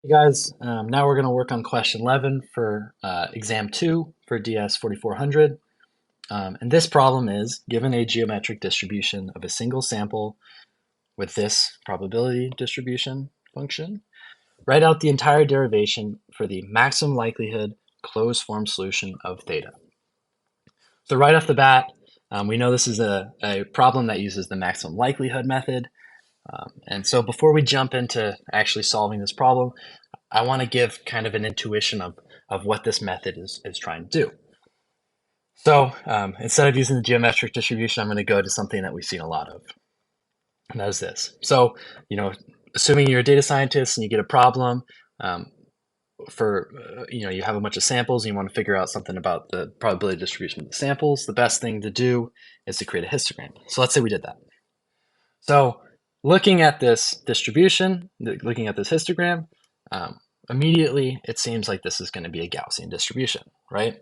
Hey guys, now we're going to work on question 11 for exam 2 for DS 4400. And this problem is, given a geometric distribution of a single sample with this probability distribution function, write out the entire derivation for the maximum likelihood closed form solution of theta. So right off the bat, we know this is a problem that uses the maximum likelihood method. And so before we jump into actually solving this problem, I want to give kind of an intuition of what this method is trying to do. So instead of using the geometric distribution, I'm going to go to something that we've seen a lot of, and that is this. So, assuming you're a data scientist and you get a problem you have a bunch of samples and you want to figure out something about the probability distribution of the samples, the best thing to do is to create a histogram. So let's say we did that. So looking at this distribution, looking at this histogram, immediately it seems like this is going to be a Gaussian distribution, right?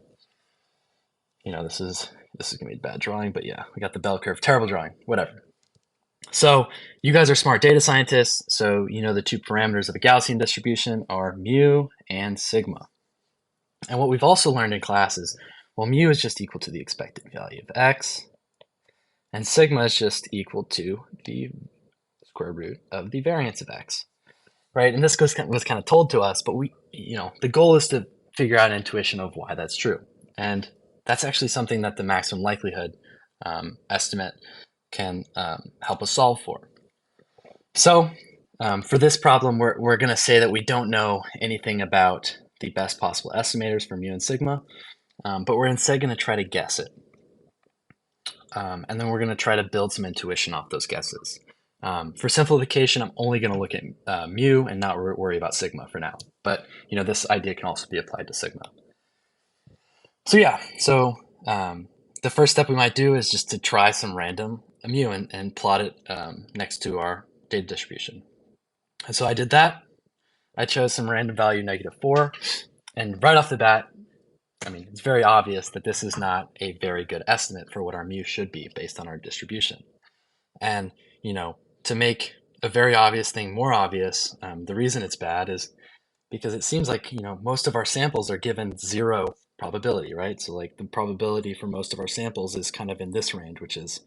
This is going to be a bad drawing, but yeah, we got the bell curve, terrible drawing, whatever. So you guys are smart data scientists, so you know the two parameters of a Gaussian distribution are mu and sigma. And what we've also learned in class is, well, mu is just equal to the expected value of x, and sigma is just equal to the square root of the variance of x, right? And this was kind of told to us, but the goal is to figure out an intuition of why that's true. And that's actually something that the maximum likelihood estimate can help us solve for. So for this problem, we're going to say that we don't know anything about the best possible estimators for mu and sigma, but we're instead going to try to guess it. And then we're going to try to build some intuition off those guesses. For simplification, I'm only going to look at mu and not worry about sigma for now. But this idea can also be applied to sigma. So the first step we might do is just to try some random mu and plot it next to our data distribution. And so I did that. I chose some random value -4. And right off the bat, it's very obvious that this is not a very good estimate for what our mu should be based on our distribution. And, to make a very obvious thing more obvious, the reason it's bad is because it seems like, most of our samples are given 0 probability, right? So like the probability for most of our samples is kind of in this range, which is,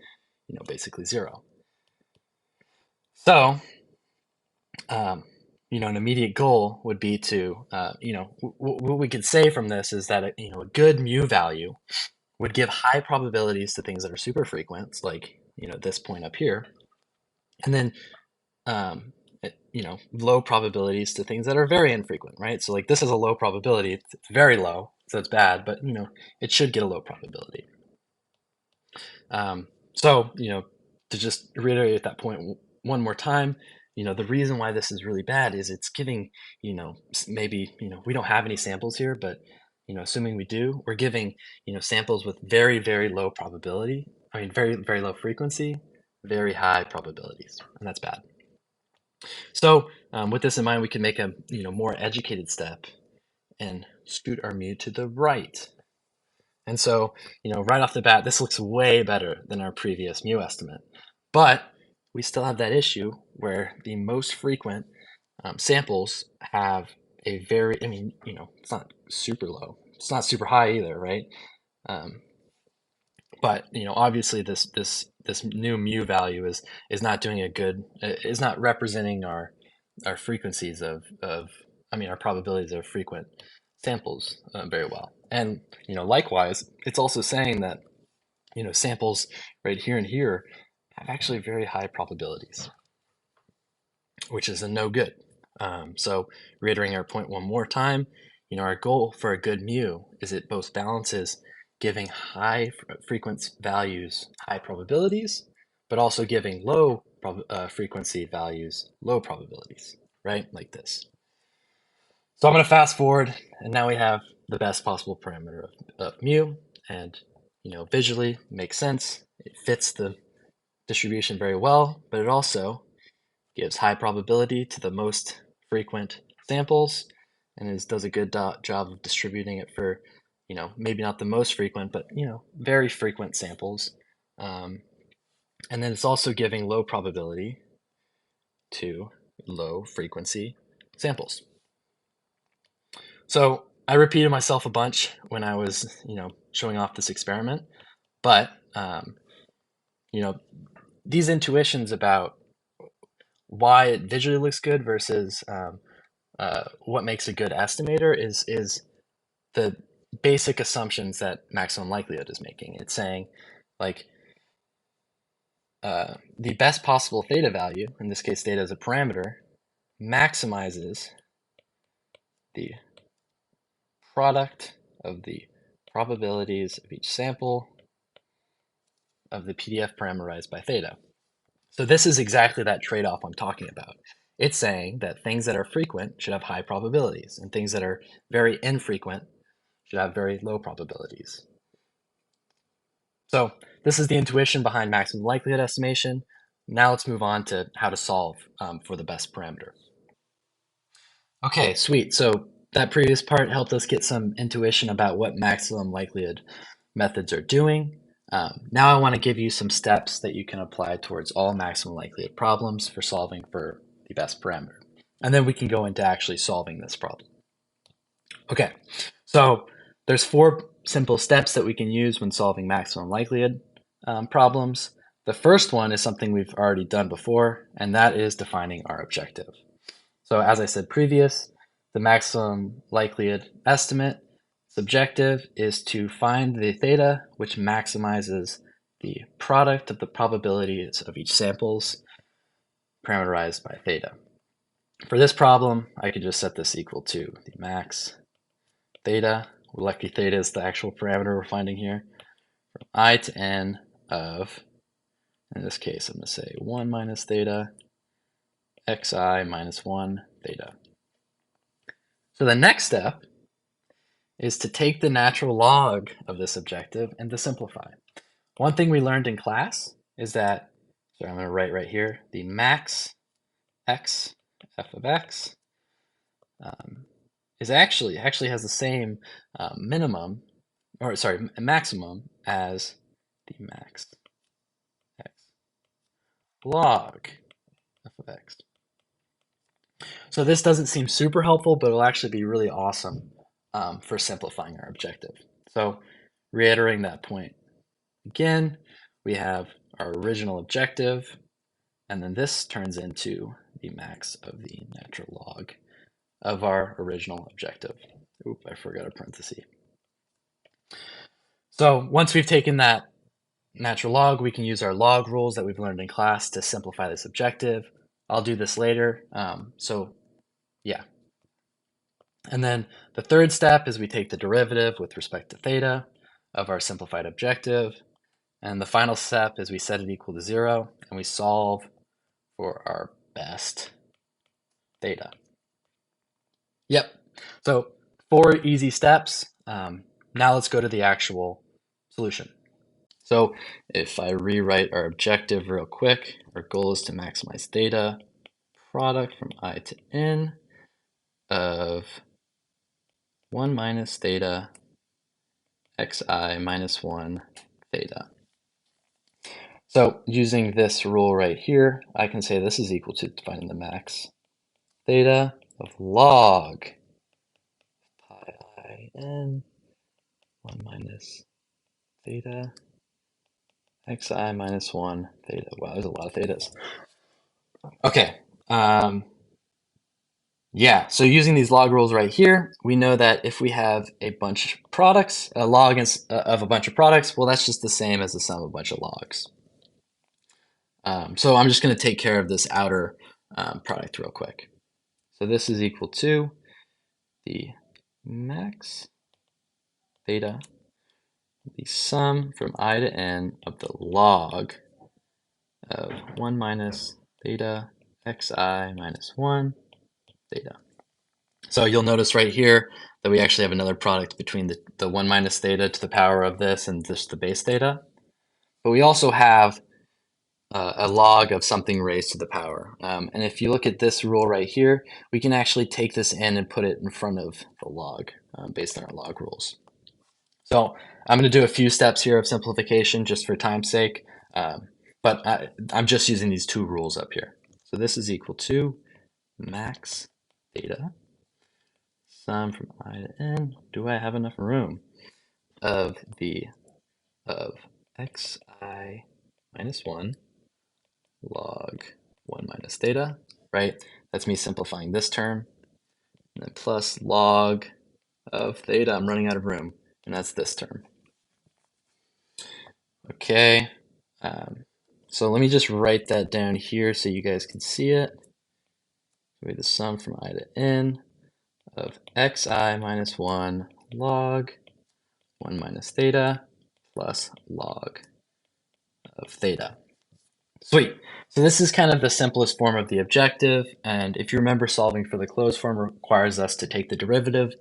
basically 0. So, an immediate goal would be to, what we could say from this is that, a good mu value would give high probabilities to things that are super frequent, like, this point up here. And then, low probabilities to things that are very infrequent, right? So like this is a low probability, it's very low, so it's bad, but, it should get a low probability. To just reiterate that point one more time, the reason why this is really bad is it's giving, maybe, we don't have any samples here, but, assuming we do, we're giving, samples with very, very low probability. Very, very low frequency, very high probabilities, and that's bad. So with this in mind, we can make a, more educated step and scoot our mu to the right. And so, right off the bat, this looks way better than our previous mu estimate. But we still have that issue where the most frequent samples have a very, it's not super low. It's not super high either, right? But, obviously this new mu value is not doing a good, is not representing our frequencies our probabilities of frequent samples very well. And, likewise, it's also saying that, samples right here and here have actually very high probabilities, which is a no good. So reiterating our point one more time, our goal for a good mu is it both balances giving high frequency values high probabilities, but also giving low frequency values low probabilities, right? Like this. So I'm going to fast forward, and now we have the best possible parameter of mu, and visually makes sense. It fits the distribution very well, but it also gives high probability to the most frequent samples, and does a good job of distributing it for, maybe not the most frequent, but very frequent samples. And then it's also giving low probability to low frequency samples. So I repeated myself a bunch when I was, showing off this experiment, but you know, these intuitions about why it visually looks good versus what makes a good estimator is the basic assumptions that maximum likelihood is making. It's saying, like, the best possible theta value, in this case, theta is a parameter, maximizes the product of the probabilities of each sample of the PDF parameterized by theta. So this is exactly that trade-off I'm talking about. It's saying that things that are frequent should have high probabilities, and things that are very infrequent should have very low probabilities. So this is the intuition behind maximum likelihood estimation. Now let's move on to how to solve for the best parameter. Okay, sweet. So that previous part helped us get some intuition about what maximum likelihood methods are doing. Now I want to give you some steps that you can apply towards all maximum likelihood problems for solving for the best parameter. And then we can go into actually solving this problem. Okay, so there's 4 simple steps that we can use when solving maximum likelihood problems. The first one is something we've already done before, and that is defining our objective. So as I said previous, the maximum likelihood estimate objective is to find the theta which maximizes the product of the probabilities of each samples parameterized by theta. For this problem, I could just set this equal to the max theta. Lucky theta is the actual parameter we're finding here. From I to n of, in this case, I'm going to say 1 minus theta, xi minus 1 theta. So the next step is to take the natural log of this objective and to simplify. One thing we learned in class is that, so I'm going to write right here, the max x f of x is actually has the same minimum, or sorry, maximum as the max x log f of x. So this doesn't seem super helpful, but it'll actually be really awesome for simplifying our objective. So reiterating that point again, we have our original objective, and then this turns into the max of the natural log of our original objective. Oop, I forgot a parenthesis. So once we've taken that natural log, we can use our log rules that we've learned in class to simplify this objective. I'll do this later. So yeah. And then the third step is we take the derivative with respect to theta of our simplified objective. And the final step is we set it equal to 0 and we solve for our best theta. Yep. So 4 easy steps. Now let's go to the actual solution. So if I rewrite our objective real quick, our goal is to maximize theta product from I to n of 1 minus theta xi minus 1 theta. So using this rule right here, I can say this is equal to finding the max theta of log pi I n 1 minus theta xi minus 1 theta. Wow, there's a lot of thetas. Okay. Yeah, so using these log rules right here, we know that if we have a bunch of products, a log of a bunch of products, well, that's just the same as the sum of a bunch of logs. So I'm just going to take care of this outer product real quick. So this is equal to the max theta, the sum from I to n of the log of 1 minus theta xi minus 1 theta. So you'll notice right here that we actually have another product between the 1 minus theta to the power of this and just the base theta. But we also have a log of something raised to the power. And if you look at this rule right here, we can actually take this in and put it in front of the log based on our log rules. So I'm going to do a few steps here of simplification just for time's sake, but I'm just using these 2 rules up here. So this is equal to max theta sum from I to n. Do I have enough room? Of xi minus 1 log 1 minus theta, right? That's me simplifying this term. And then plus log of theta, I'm running out of room, and that's this term. Okay, so let me just write that down here so you guys can see it. So we have the sum from I to n of xi minus 1 log 1 minus theta plus log of theta. Sweet. So this is kind of the simplest form of the objective, and if you remember, solving for the closed form requires us to take the derivative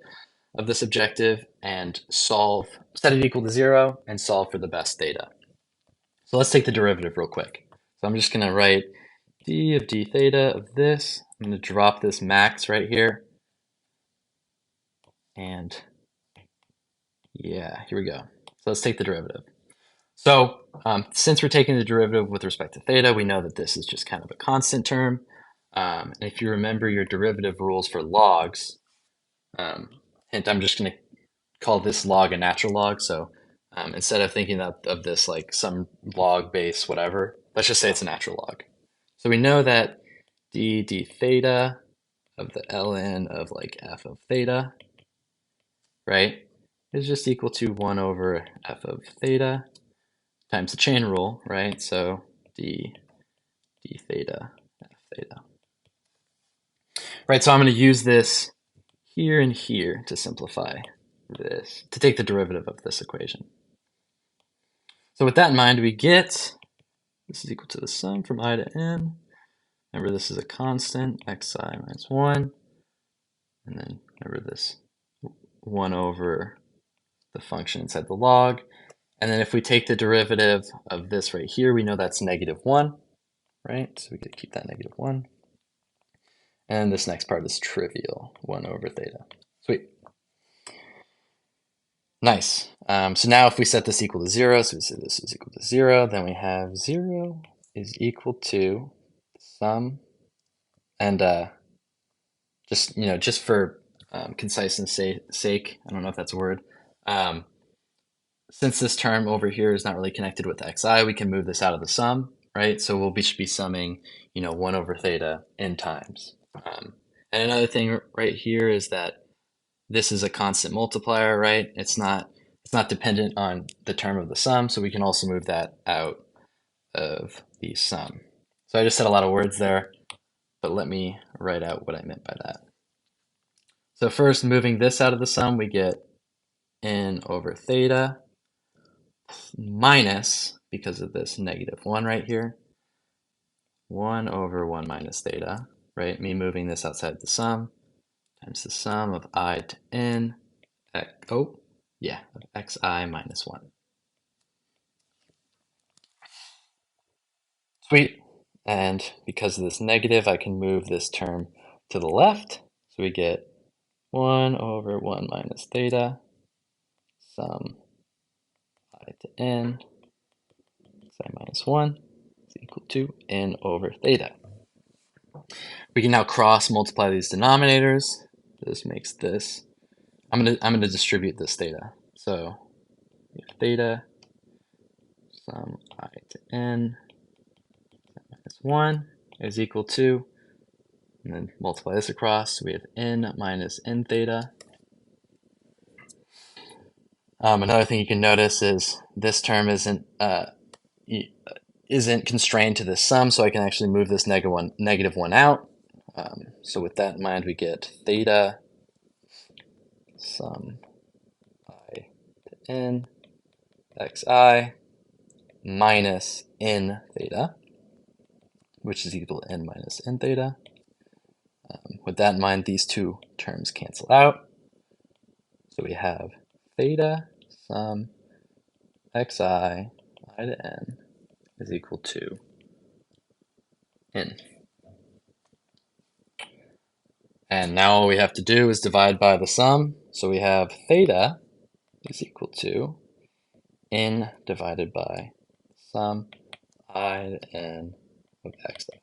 of this objective and set it equal to 0 and solve for the best theta. So let's take the derivative real quick. So I'm just going to write d of d theta of this. I'm going to drop this max right here. And yeah, here we go. So let's take the derivative. So since we're taking the derivative with respect to theta, we know that this is just kind of a constant term. And if you remember your derivative rules for logs, hint, I'm just going to call this log a natural log. So instead of thinking of this like some log base, whatever, let's just say it's a natural log. So we know that d theta of the ln of like f of theta, right, is just equal to 1 over f of theta times the chain rule, right? So d theta f theta. Right, so I'm going to use this here and here to simplify this, to take the derivative of this equation. So with that in mind, we get this is equal to the sum from I to n. Remember, this is a constant, xi minus 1. And then remember this 1 over the function inside the log. And then if we take the derivative of this right here, we know that's -1, right? So we could keep that -1. And this next part is trivial, 1 over theta. Sweet. Nice. So now if we set this equal to 0, so we say this is equal to 0, then we have 0 is equal to sum, and just for conciseness sake, I don't know if that's a word, since this term over here is not really connected with xi, we can move this out of the sum, right? So we should be summing, 1 over theta n times. And another thing right here is that this is a constant multiplier, right? It's not dependent on the term of the sum, so we can also move that out of the sum. So I just said a lot of words there, but let me write out what I meant by that. So first, moving this out of the sum, we get n over theta minus, because of this -1 right here, 1 over 1 minus theta, right? Me moving this outside the sum, times the sum of I to n, of xi minus 1. Sweet. And because of this negative, I can move this term to the left. So we get 1 over 1 minus theta, sum I to n, xi minus 1 is equal to n over theta. We can now cross multiply these denominators. This makes this. I'm gonna distribute this theta. So we have theta sum I to n minus 1 is equal to, and then multiply this across. So we have n minus n theta. Another thing you can notice is this term isn't constrained to this sum, so I can actually move this -1 out. So with that in mind, we get theta sum I to n xi minus n theta, which is equal to n minus n theta. With that in mind, these two terms cancel out. So we have theta sum xi I to n is equal to n. And now all we have to do is divide by the sum. So we have theta is equal to n divided by sum I to n of xi.